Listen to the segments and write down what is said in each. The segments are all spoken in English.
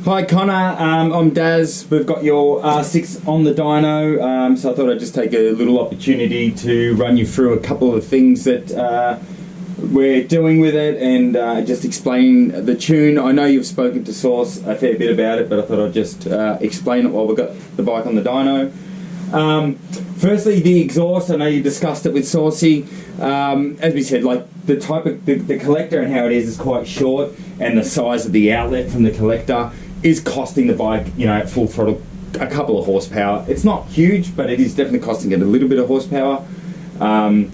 Hi Connor, I'm Daz. We've got your R6 on the dyno, so I thought I'd just take a little opportunity to run you through a couple of things that we're doing with it and just explain the tune. I know you've spoken to Source a fair bit about it, but I thought I'd just explain it while we've got the bike on the dyno. Firstly, the exhaust. I know you discussed it with Saucy. As we said, like the type of the collector and how it is quite short, and the size of the outlet from the collector is costing the bike, you know, at full throttle, a couple of horsepower. It's not huge, but it is definitely costing it a little bit of horsepower. But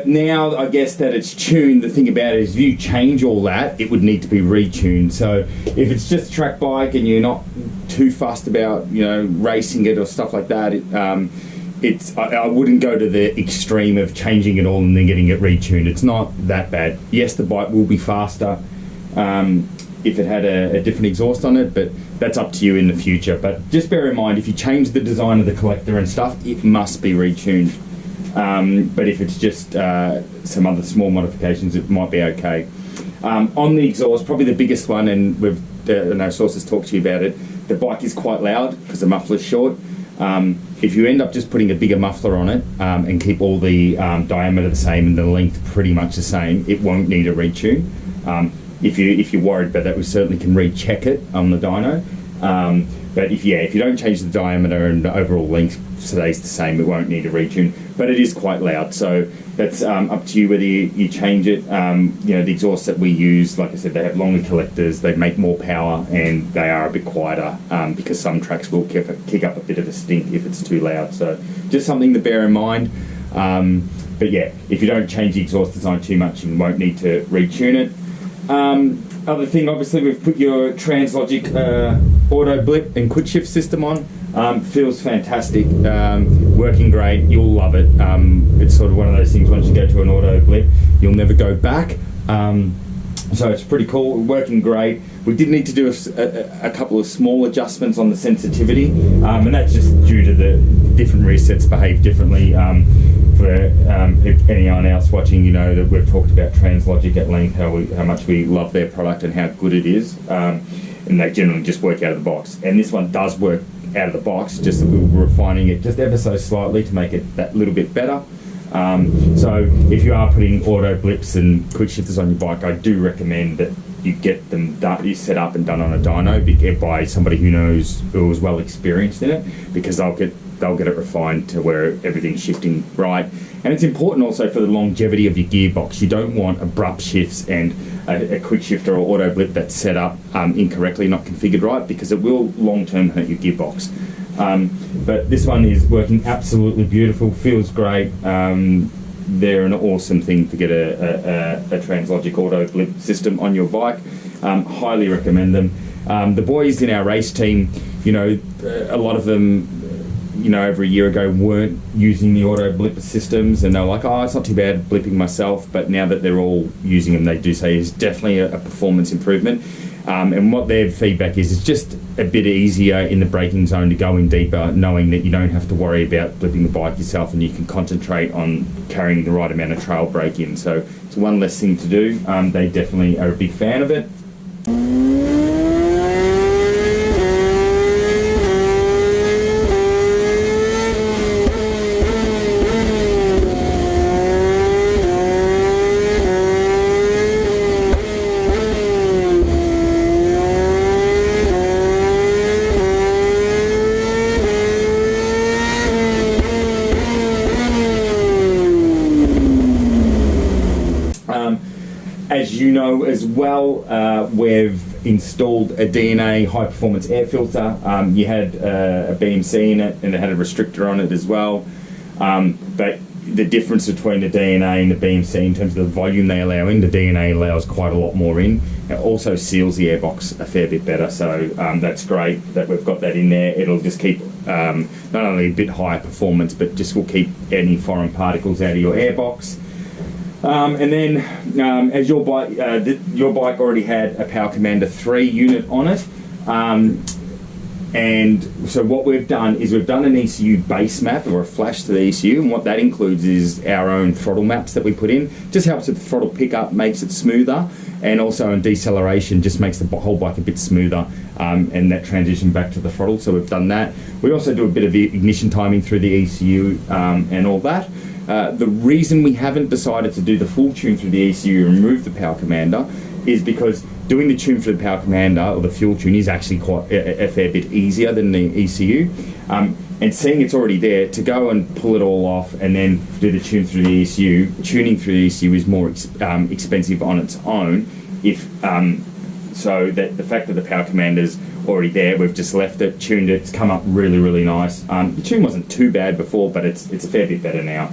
now I guess that it's tuned, the thing about it is if you change all that, it would need to be retuned. So if it's just a track bike and you're not too fussed about, you know, racing it or stuff like that, I wouldn't go to the extreme of changing it all and then getting it retuned. It's not that bad. Yes, the bike will be faster if it had a different exhaust on it, but that's up to you in the future. But just bear in mind, if you change the design of the collector and stuff, it must be retuned. But if it's just some other small modifications, it might be okay. On the exhaust, probably the biggest one, and I know Source has talked to you about it, the bike is quite loud because the muffler's short. If you end up just putting a bigger muffler on it and keep all the diameter the same and the length pretty much the same, it won't need a retune. If you're worried about that, we certainly can recheck it on the dyno. But if you don't change the diameter and the overall length stays the same, it won't need a retune. But it is quite loud, so that's up to you whether you change it. You know, the exhausts that we use, like I said, they have longer collectors, they make more power, and they are a bit quieter because some tracks will kick up a bit of a stink if it's too loud. So just something to bear in mind. But yeah, if you don't change the exhaust design too much, you won't need to retune it. Other thing, obviously, we've put your translogic auto-blip and quick shift system on. Feels fantastic, working great, you'll love it. It's sort of one of those things, once you go to an auto-blip, you'll never go back. So it's pretty cool, working great. We did need to do a couple of small adjustments on the sensitivity, and that's just due to the different resets behave differently. If anyone else watching, you know that we've talked about translogic at length, how much we love their product and how good it is, and they generally just work out of the box. And this one does work out of the box, just that we're refining it just ever so slightly to make it that little bit better. So if you are putting auto blips and quick shifters on your bike, I do recommend that you get them you set up and done on a dyno by somebody who is well experienced in it, because they'll get it refined to where everything's shifting right. And it's important also for the longevity of your gearbox. You don't want abrupt shifts and a quick shifter or auto blip that's set up incorrectly, not configured right, because it will long term hurt your gearbox. But this one is working absolutely beautiful, feels great. They're an awesome thing to get a translogic auto blip system on your bike. Highly recommend them. The boys in our race team, you know, a lot of them, you know, over a year ago weren't using the auto blipper systems, and they're like, oh, it's not too bad blipping myself. But now that they're all using them, they do say it's definitely a performance improvement. And what their feedback is, it's just a bit easier in the braking zone to go in deeper, knowing that you don't have to worry about blipping the bike yourself, and you can concentrate on carrying the right amount of trail brake in. So it's one less thing to do. They definitely are a big fan of it. As you know as well, we've installed a DNA high performance air filter. You had a BMC in it, and it had a restrictor on it as well. But the difference between the DNA and the BMC in terms of the volume they allow in, the DNA allows quite a lot more in. It also seals the airbox a fair bit better, so that's great that we've got that in there. It'll just keep not only a bit higher performance, but just will keep any foreign particles out of your airbox. And then as your bike already had a Power Commander 3 unit on it, and so what we've done is we've done an ECU base map or a flash to the ECU, and what that includes is our own throttle maps that we put in. Just helps with the throttle pickup, makes it smoother, and also in deceleration just makes the whole bike a bit smoother, and that transition back to the throttle. So we've done that. We also do a bit of ignition timing through the ECU and all that. The reason we haven't decided to do the full tune through the ECU and remove the power commander is because doing the tune for the power commander or the fuel tune is actually quite a fair bit easier than the ECU. And seeing it's already there, to go and pull it all off and then do the tune through the ECU, tuning through the ECU is more expensive on its own. So that the fact that the power commander's already there, we've just left it, tuned it, it's come up really, really nice. The tune wasn't too bad before, but it's a fair bit better now.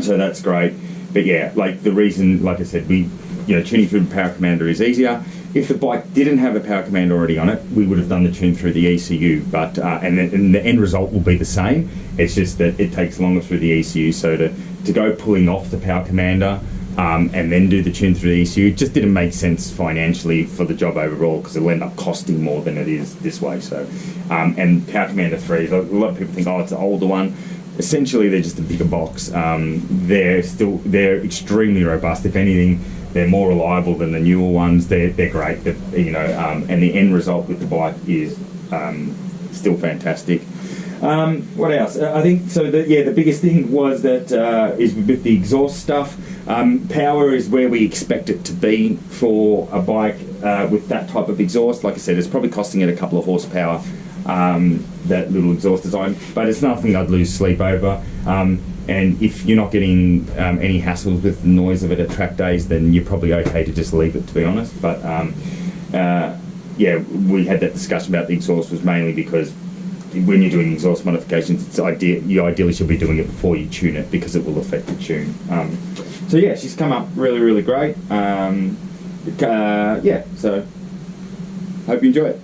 So that's great. But yeah, like the reason, like I said, tuning through the power commander is easier. If the bike didn't have a power commander already on it, we would have done the tune through the ECU, but and the end result will be the same. It's just that it takes longer through the ECU. So to go pulling off the power commander and then do the tune through the ECU just didn't make sense financially for the job overall, because it'll end up costing more than it is this way. So and power commander 3, a lot of people think, oh, it's an older one. Essentially, they're just a bigger box. They're extremely robust. If anything, they're more reliable than the newer ones. They're great. And the end result with the bike is still fantastic. What else? I think so. The biggest thing was that is with the exhaust stuff. Power is where we expect it to be for a bike with that type of exhaust. Like I said, it's probably costing it a couple of horsepower. That little exhaust design, but it's nothing I'd lose sleep over. And if you're not getting any hassles with the noise of it at track days, then you're probably okay to just leave it, to be honest. But we had that discussion about the exhaust was mainly because when you're doing exhaust modifications, you ideally should be doing it before you tune it, because it will affect the tune. So yeah, she's come up really, really great. So hope you enjoy it.